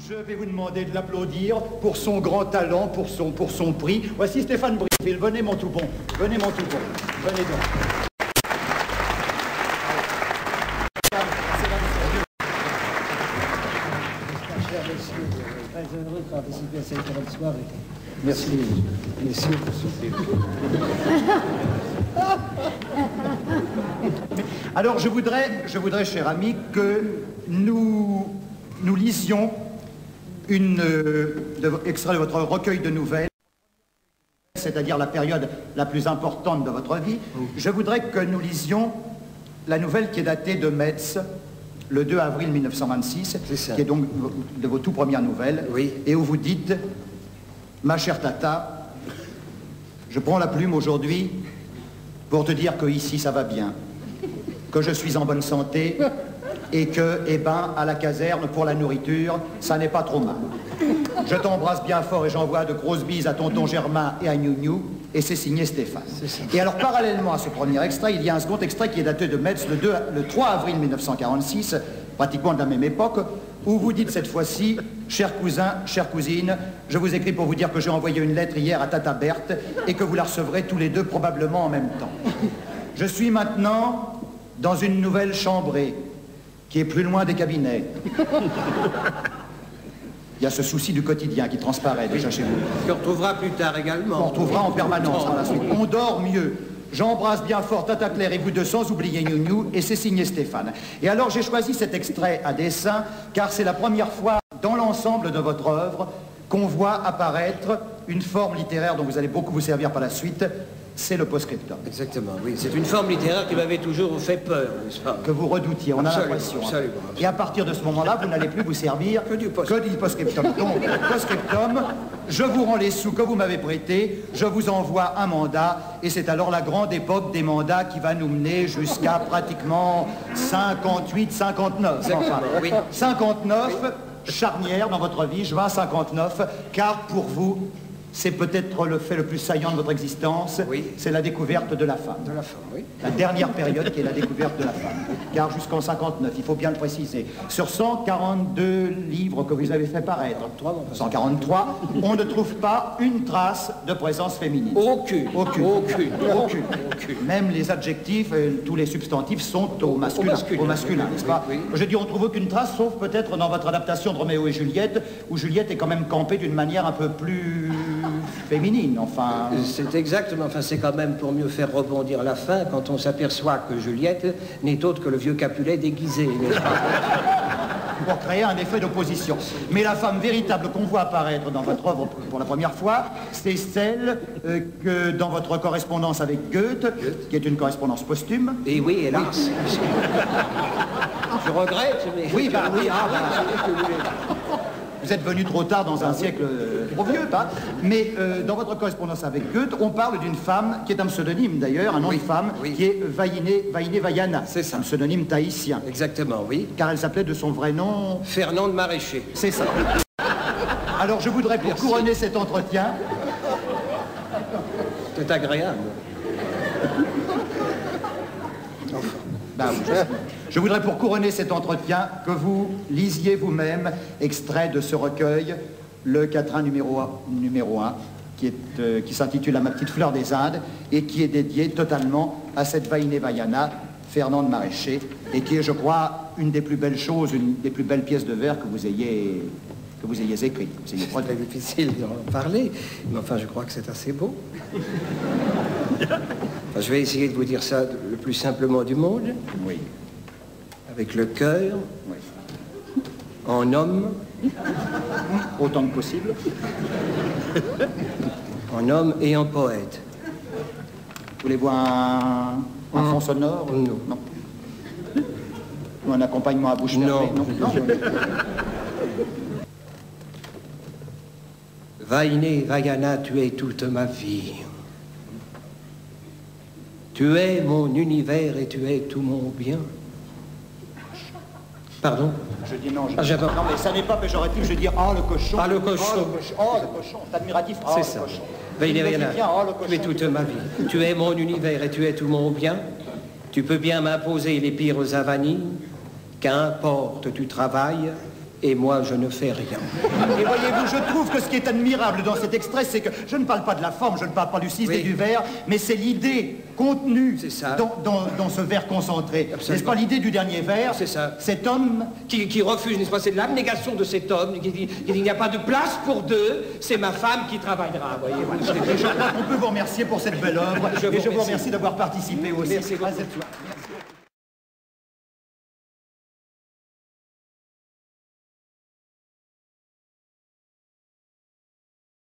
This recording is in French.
Je vais vous demander de l'applaudir pour son grand talent, pour son prix. Voici Stéphane Briville. Venez, mon tout bon. Venez, mon tout bon. Venez donc. Cher monsieur, très heureux de participer à cette grande soirée. Merci, messieurs, pour ce plaisir. Alors, je voudrais, cher ami, que nous lisions extrait de votre recueil de nouvelles, c'est-à-dire la période la plus importante de votre vie. Je voudrais que nous lisions la nouvelle qui est datée de Metz, le 2 avril 1926, qui est donc de vos tout premières nouvelles, oui. Et où vous dites, ma chère Tata, je prends la plume aujourd'hui pour te dire que ici ça va bien, que je suis en bonne santé, et que, eh ben, à la caserne, pour la nourriture, ça n'est pas trop mal. Je t'embrasse bien fort et j'envoie de grosses bises à tonton Germain et à Gnou-Gnou, et c'est signé Stéphane. Et alors, parallèlement à ce premier extrait, il y a un second extrait qui est daté de Metz le 3 avril 1946, pratiquement de la même époque, où vous dites cette fois-ci, cher cousin, chère cousine, je vous écris pour vous dire que j'ai envoyé une lettre hier à Tata Berthe et que vous la recevrez tous les deux probablement en même temps. Je suis maintenant dans une nouvelle chambrée, qui est plus loin des cabinets. Il y a ce souci du quotidien qui transparaît déjà chez vous. Qu'on retrouvera plus tard également. On retrouvera en permanence par la suite. On dort mieux. J'embrasse bien fort Tata Claire et vous deux sans oublier Gnou-Gnou, et c'est signé Stéphane. Et alors j'ai choisi cet extrait à dessein, car c'est la première fois dans l'ensemble de votre œuvre qu'on voit apparaître une forme littéraire dont vous allez beaucoup vous servir par la suite, c'est le post-scriptum. Exactement, oui. C'est une forme littéraire qui m'avait toujours fait peur, n'est-ce pas? Que vous redoutiez, on a l'impression. Absolument. Et à partir de ce moment-là, vous n'allez plus vous servir que du post-scriptum. Donc, post-scriptum, je vous rends les sous que vous m'avez prêtés, je vous envoie un mandat, et c'est alors la grande époque des mandats qui va nous mener jusqu'à pratiquement 58, 59. Enfin, oui. 59, charnière dans votre vie, juin 59, car pour vous, c'est peut-être le fait le plus saillant de votre existence, oui. C'est la découverte de la femme. De la femme, oui. La dernière période qui est la découverte de la femme. Car jusqu'en 59, il faut bien le préciser, sur 142 livres que vous avez fait paraître, 143, on ne trouve pas une trace de présence féminine. Aucune. Même les adjectifs, tous les substantifs sont au masculin, n'est-ce pas? Oui. Je dis on ne trouve aucune trace, sauf peut-être dans votre adaptation de Roméo et Juliette, où Juliette est quand même campée d'une manière un peu plus féminine, enfin... C'est exactement, enfin c'est quand même pour mieux faire rebondir la fin quand on s'aperçoit que Juliette n'est autre que le vieux Capulet déguisé, n'est-ce pas? Pour créer un effet d'opposition. Mais la femme véritable qu'on voit apparaître dans votre œuvre pour la première fois, c'est celle que dans votre correspondance avec Goethe, qui est une correspondance posthume. Et oui, hélas. Je regrette, mais... Oui, vous êtes venu trop tard dans un siècle trop vieux, pas? Mais dans votre correspondance avec Goethe, on parle d'une femme qui est un pseudonyme d'ailleurs, un nom de femme, qui est Vainé Vaiana. C'est ça. Un pseudonyme tahitien. Exactement, oui. Car elle s'appelait de son vrai nom... Fernand de Maraîcher. C'est ça. Alors je voudrais, pour couronner cet entretien... C'est agréable. Je voudrais, pour couronner cet entretien, que vous lisiez vous-même extrait de ce recueil, le quatrain numéro 1, qui s'intitule « Ma petite fleur des Indes » et qui est dédié totalement à cette Vainé Vaiana, Fernand de Maraîcher, et qui est, je crois, une des plus belles choses, une des plus belles pièces de vers que vous ayez écrites. C'est très difficile d'en parler, mais enfin, je crois que c'est assez beau. Enfin, je vais essayer de vous dire ça le plus simplement du monde. Oui. Avec le cœur, Oui. en homme, Autant que possible. en homme et en poète. Voulez-vous un fond sonore? Non. Ou un accompagnement à bouche fermée? Non. Vainé Vaiana, tu es toute ma vie. Tu es mon univers et tu es tout mon bien. Pardon? Je dis non. Non, mais ça n'est pas péjoratif, je dis oh le cochon. Ah, le cochon. Oh le cochon. C'est admiratif. Oh, c'est le ça. cochon. Vainé Vaiana, Oh, le cochon. tu es toute ma vie. Tu es mon univers et tu es tout mon bien. Tu peux bien m'imposer les pires avanies. Qu'importe, tu travailles. Et moi, je ne fais rien. Et voyez-vous, je trouve que ce qui est admirable dans cet extrait, c'est que je ne parle pas de la forme, je ne parle pas du cis et du vers, mais c'est l'idée contenue dans ce vers concentré. N'est-ce pas l'idée du dernier vers? C'est ça. Cet homme... Qui refuse, n'est-ce pas? C'est l'abnégation de cet homme, qui dit il n'y a pas de place pour deux, c'est ma femme qui travaillera, voyez-vous. Et je crois qu'on peut vous remercier pour cette belle œuvre, et je vous remercie d'avoir participé aussi à cette soirée.